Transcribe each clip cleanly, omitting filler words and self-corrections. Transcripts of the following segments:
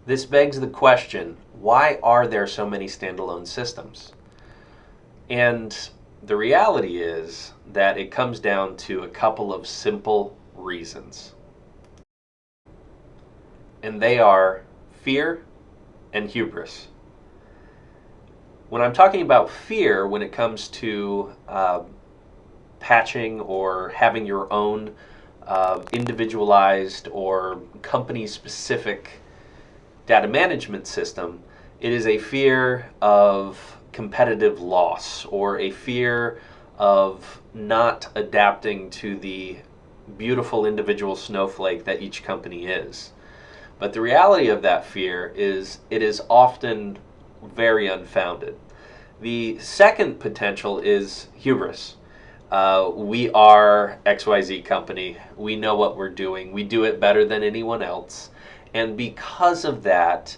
This begs the question, why are there so many standalone systems? And the reality is that it comes down to a couple of simple reasons. And they are fear and hubris. When I'm talking about fear, when it comes to patching or having your own individualized or company specific data management system, it is a fear of competitive loss or a fear of not adapting to the beautiful individual snowflake that each company is. But the reality of that fear is it is often very unfounded. The second potential is hubris. We are XYZ company. We know what we're doing. We do it better than anyone else. And because of that,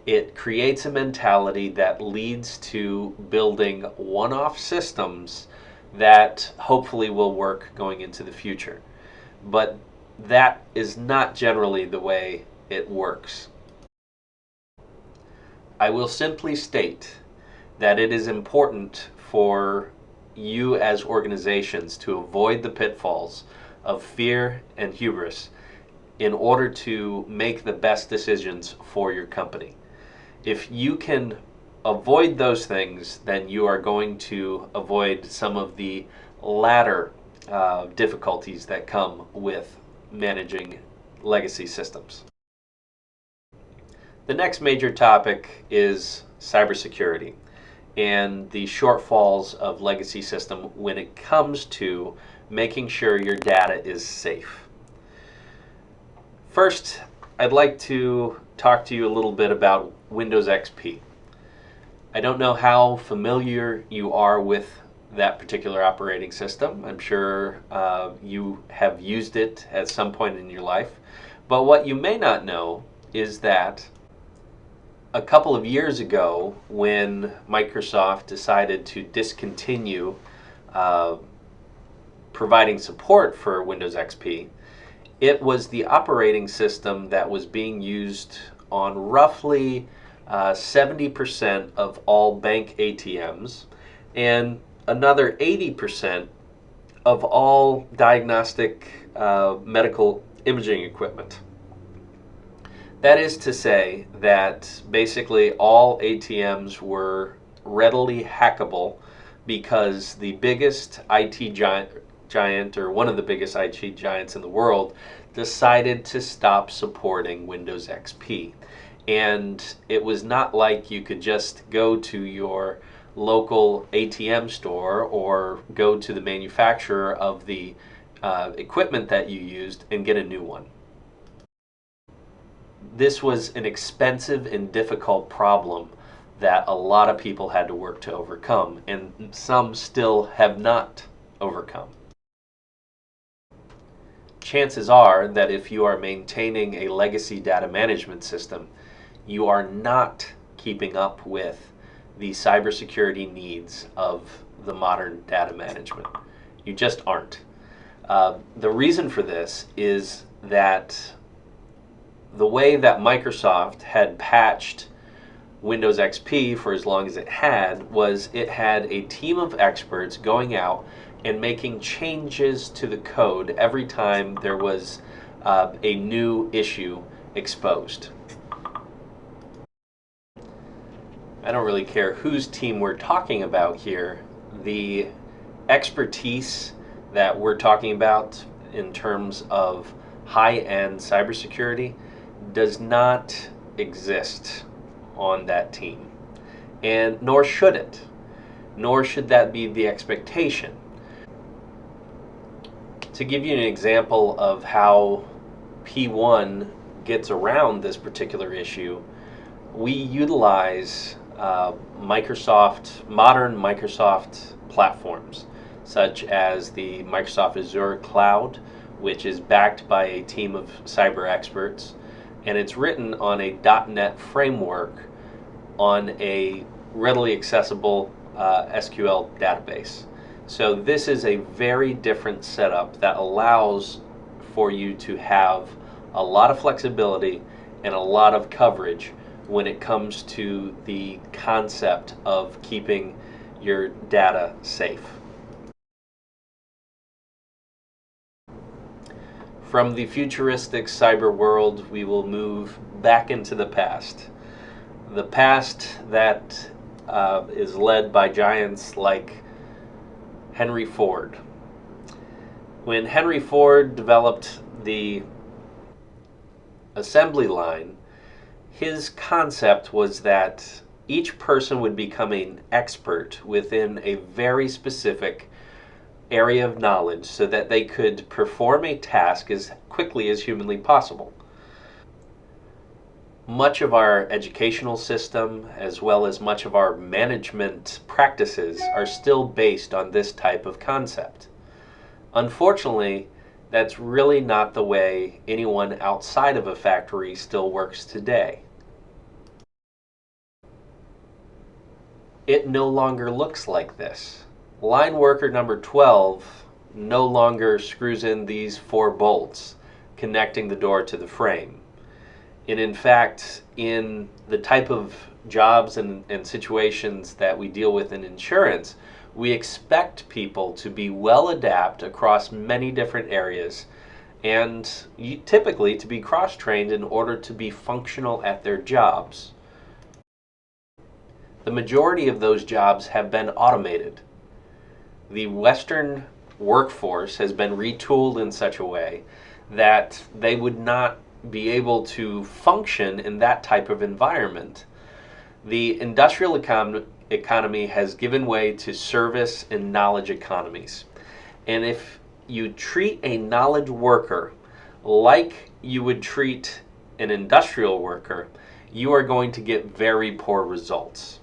it creates a mentality that leads to building one-off systems that hopefully will work going into the future. But that is not generally the way it works. I will simply state that it is important for you as organizations to avoid the pitfalls of fear and hubris in order to make the best decisions for your company. If you can avoid those things, then you are going to avoid some of the latter difficulties that come with managing legacy systems. The next major topic is cybersecurity and the shortfalls of legacy system when it comes to making sure your data is safe. First, I'd like to talk to you a little bit about Windows XP. I don't know how familiar you are with that particular operating system. I'm sure you have used it at some point in your life. But what you may not know is that a couple of years ago, when Microsoft decided to discontinue providing support for Windows XP, it was the operating system that was being used on roughly 70% of all bank ATMs and another 80% of all diagnostic medical imaging equipment. That is to say that basically all ATMs were readily hackable because the biggest IT giant, or one of the biggest IT giants in the world, decided to stop supporting Windows XP. And it was not like you could just go to your local ATM store or go to the manufacturer of the equipment that you used and get a new one. This was an expensive and difficult problem that a lot of people had to work to overcome, and some still have not overcome. Chances are that if you are maintaining a legacy data management system, you are not keeping up with the cybersecurity needs of the modern data management. You just aren't. The reason for this is that the way that Microsoft had patched Windows XP for as long as it had was it had a team of experts going out and making changes to the code every time there was a new issue exposed. I don't really care whose team we're talking about here. The expertise that we're talking about in terms of high-end cybersecurity does not exist on that team, and nor should it, nor should that be the expectation. To give you an example of how P1 gets around this particular issue, we utilize modern Microsoft platforms, such as the Microsoft Azure Cloud, which is backed by a team of cyber experts, and it's written on a .NET framework on a readily accessible SQL database. So this is a very different setup that allows for you to have a lot of flexibility and a lot of coverage when it comes to the concept of keeping your data safe. From the futuristic cyber world, we will move back into the past. The past that is led by giants like Henry Ford. When Henry Ford developed the assembly line, his concept was that each person would become an expert within a very specific area of knowledge so that they could perform a task as quickly as humanly possible. Much of our educational system, as well as much of our management practices, are still based on this type of concept. Unfortunately, that's really not the way anyone outside of a factory still works today. It no longer looks like this. Line worker number 12 no longer screws in these 4 bolts connecting the door to the frame. And in fact, in the type of jobs and situations that we deal with in insurance, we expect people to be well adapted across many different areas and typically to be cross-trained in order to be functional at their jobs. The majority of those jobs have been automated. The Western workforce has been retooled in such a way that they would not be able to function in that type of environment. The industrial economy has given way to service and knowledge economies. And if you treat a knowledge worker like you would treat an industrial worker, you are going to get very poor results,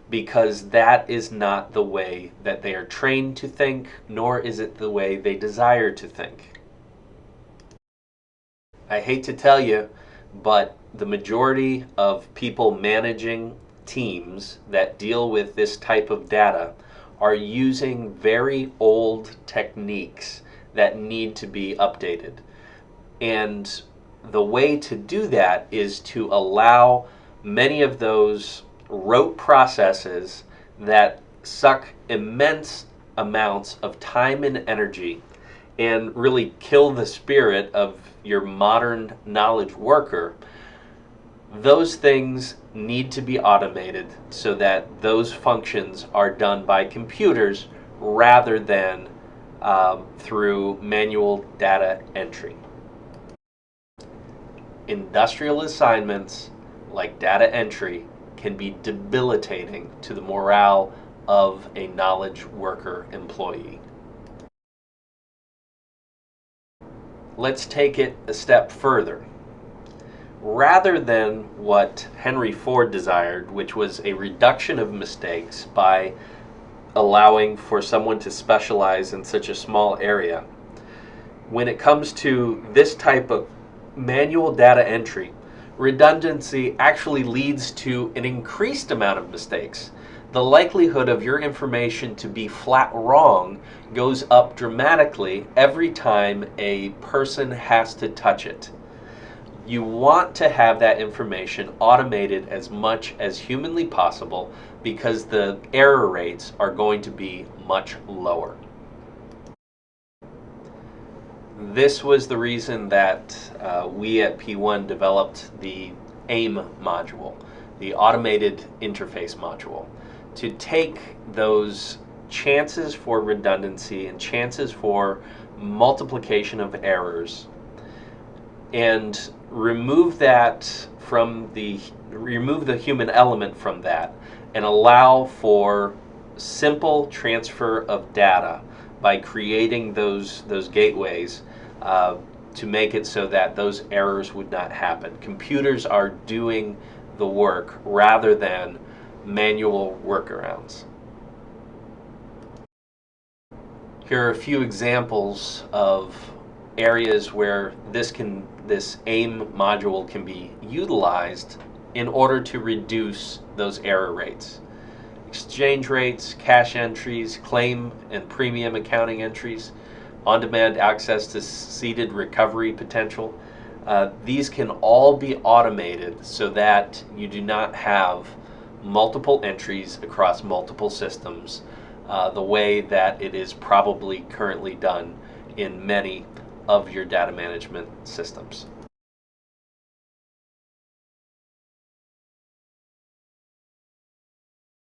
because that is not the way that they are trained to think, nor is it the way they desire to think. I hate to tell you, but the majority of people managing teams that deal with this type of data are using very old techniques that need to be updated. And the way to do that is to allow many of those rote processes that suck immense amounts of time and energy and really kill the spirit of your modern knowledge worker. Those things need to be automated so that those functions are done by computers rather than through manual data entry. Industrial assignments like data entry can be debilitating to the morale of a knowledge worker employee. Let's take it a step further. Rather than what Henry Ford desired, which was a reduction of mistakes by allowing for someone to specialize in such a small area, when it comes to this type of manual data entry, redundancy actually leads to an increased amount of mistakes. The likelihood of your information to be flat wrong goes up dramatically every time a person has to touch it. You want to have that information automated as much as humanly possible because the error rates are going to be much lower. This was the reason that we at P1 developed the AIM module, the Automated Interface module, to take those chances for redundancy and chances for multiplication of errors and remove the human element from that and allow for simple transfer of data by creating those gateways to make it so that those errors would not happen. Computers are doing the work rather than manual workarounds. Here are a few examples of areas where this AIM module can be utilized in order to reduce those error rates. Exchange rates, cash entries, claim and premium accounting entries, on-demand access to seeded recovery potential, These can all be automated so that you do not have multiple entries across multiple systems, the way that it is probably currently done in many of your data management systems.